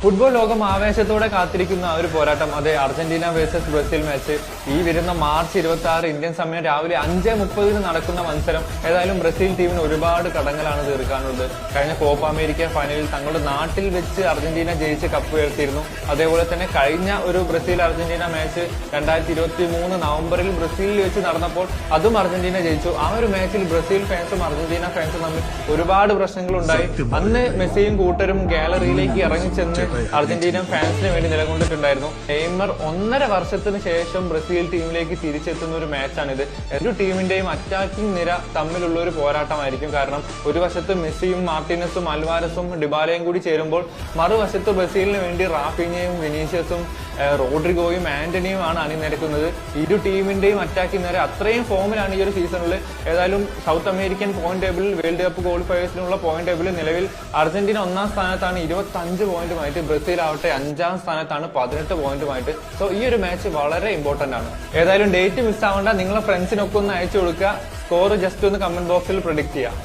Football ലോകം ആവേശത്തോടെ കാത്തിരിക്കുന്ന ഒരു പോരാട്ടം, അതെ, അർജന്റീന വേഴ്സസ് ബ്രസീൽ മാച്ച്. ഈ വരുന്ന മാർച്ച് 26 ഇന്ത്യൻ സമയം രാവിലെ 5:30 നടക്കുന്ന മത്സരം ഏതായാലും ബ്രസീൽ ടീമിന് ഒരുപാട് കടങ്ങളാണ് തീർക്കാനുള്ളത്. കഴിഞ്ഞ കോപ്പ അമേരിക്ക ഫൈനലിൽ തങ്ങളുടെ നാട്ടിൽ വെച്ച് അർജന്റീന ജയിച്ച് കപ്പ് ഉയർത്തിയിരുന്നു. അതേപോലെ തന്നെ കഴിഞ്ഞ ഒരു ബ്രസീൽ അർജന്റീന മാച്ച് 2023 നവംബറിൽ ബ്രസീലിൽ വെച്ച് നടന്നപ്പോൾ അതും അർജന്റീന ജയിച്ചു. ആ ഒരു മാച്ചിൽ ബ്രസീൽ ഫാൻസും അർജന്റീന ഫാൻസും തമ്മിൽ ഒരുപാട് പ്രശ്നങ്ങളുണ്ടായി. അന്ന് മെസ്സിയും കൂട്ടരും ഗാലറിയിലേക്ക് ഇറങ്ങിച്ചെന്ന് അർജന്റീന ഫാൻസിന് വേണ്ടി നിലകൊണ്ടിട്ടുണ്ടായിരുന്നു. നെയ്മർ 1.5 വർഷത്തിന് ശേഷം ബ്രസീൽ ടീമിലേക്ക് തിരിച്ചെത്തുന്ന ഒരു മാച്ചാണിത്. ഇരു ടീമിന്റെയും അറ്റാക്കിംഗ് നിര തമ്മിലുള്ള ഒരു പോരാട്ടമായിരിക്കും. കാരണം ഒരു വശത്ത് മെസ്സിയും മാർട്ടിനസും അൽവാരസും ഡിബാലയും കൂടി ചേരുമ്പോൾ മറുവശത്ത് ബ്രസീലിന് വേണ്ടി റാഫീഞ്ഞയും വിനീഷ്യസും റോഡ്രിഗോയും ആന്റണിയുമാണ് അണിനിരക്കുന്നത്. ഇരു ടീമിന്റെയും അറ്റാക്കിംഗ് നിര അത്രയും ഫോമിലാണ് ഈ ഒരു സീസണിൽ. ഏതായാലും സൗത്ത് അമേരിക്കൻ പോയിന്റ് ടേബിളിൽ വേൾഡ് കപ്പ് ക്വാളിഫയേഴ്സിനുള്ള പോയിന്റ് ടേബിളിൽ നിലവിൽ അർജന്റീന 1-ാം സ്ഥാനത്താണ് 25 പോയിന്റുമായിട്ട്. ബ്രസീൽ ആവട്ടെ 5-ാം സ്ഥാനത്താണ് 18 പോയിന്റുമായിട്ട്. സോ ഈ ഒരു മാച്ച് വളരെ ഇമ്പോർട്ടന്റ് ആണ്. ഏതായാലും ഡേറ്റ് മിസ് ആവേണ്ട, നിങ്ങളെ ഫ്രണ്ട്സിനൊക്കെ ഒന്ന് അയച്ചു കൊടുക്കുക. സ്കോർ ജസ്റ്റ് ഒന്ന് കമന്റ് ബോക്സിൽ പ്രെഡിക്റ്റ് ചെയ്യാം.